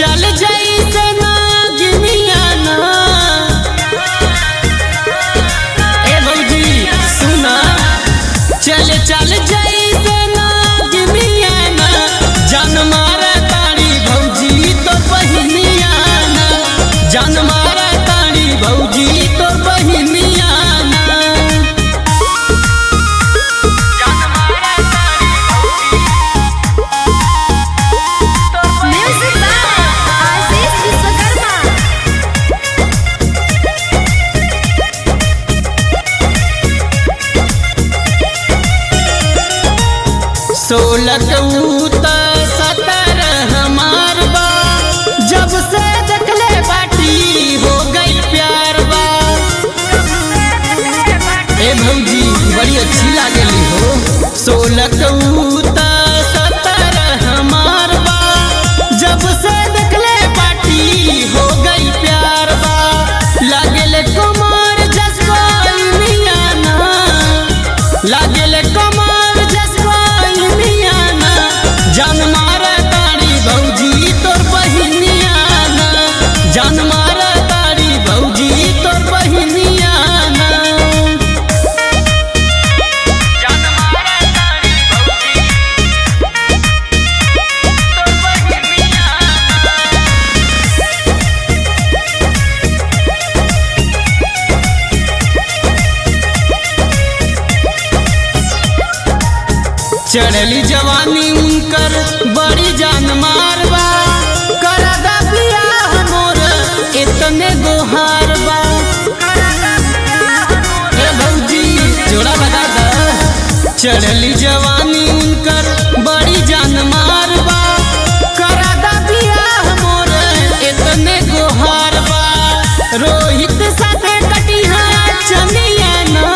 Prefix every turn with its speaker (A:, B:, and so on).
A: चल जाई से ना गिनिया ना। ए भौजी सुना, चल जाई से ना गिनिया ना। जान मारा तारी भौजी तो बहिनिया ना। जान मारा तारी भौजी तो बहिनिया ना।
B: म्यूजिक बाय आशीष विश्वकर्मा।
A: सोलह उता 17 हमार बा। जब से देखले बाटी हो गई प्यार बा। ए भौजी बड़ी अच्छी लागली हो। 16 उता 17 हमार बा। जब से देखले बाटी हो गई प्यार बा। लागले कमर जसको मियाना। लागले कमर जसको मियाना। जान मारा तारी भौजी तोर बहिनिया ना। जान मारा तारी भौजी तोर बहिनिया ना। जान मारा तारी भौजी तोर बहिनिया चढ़ली जवानी उनकर बड़ी जान मारबा। करदा बियाह मोर इतने गोहार बा। ए भौजी जोड़ा लगा दा। चढ़ली जवानी उनकर बड़ी जान मारबा। करदा बियाह मोर इतने गोहार बा। रोहित साथे कटिहा चनिया ना।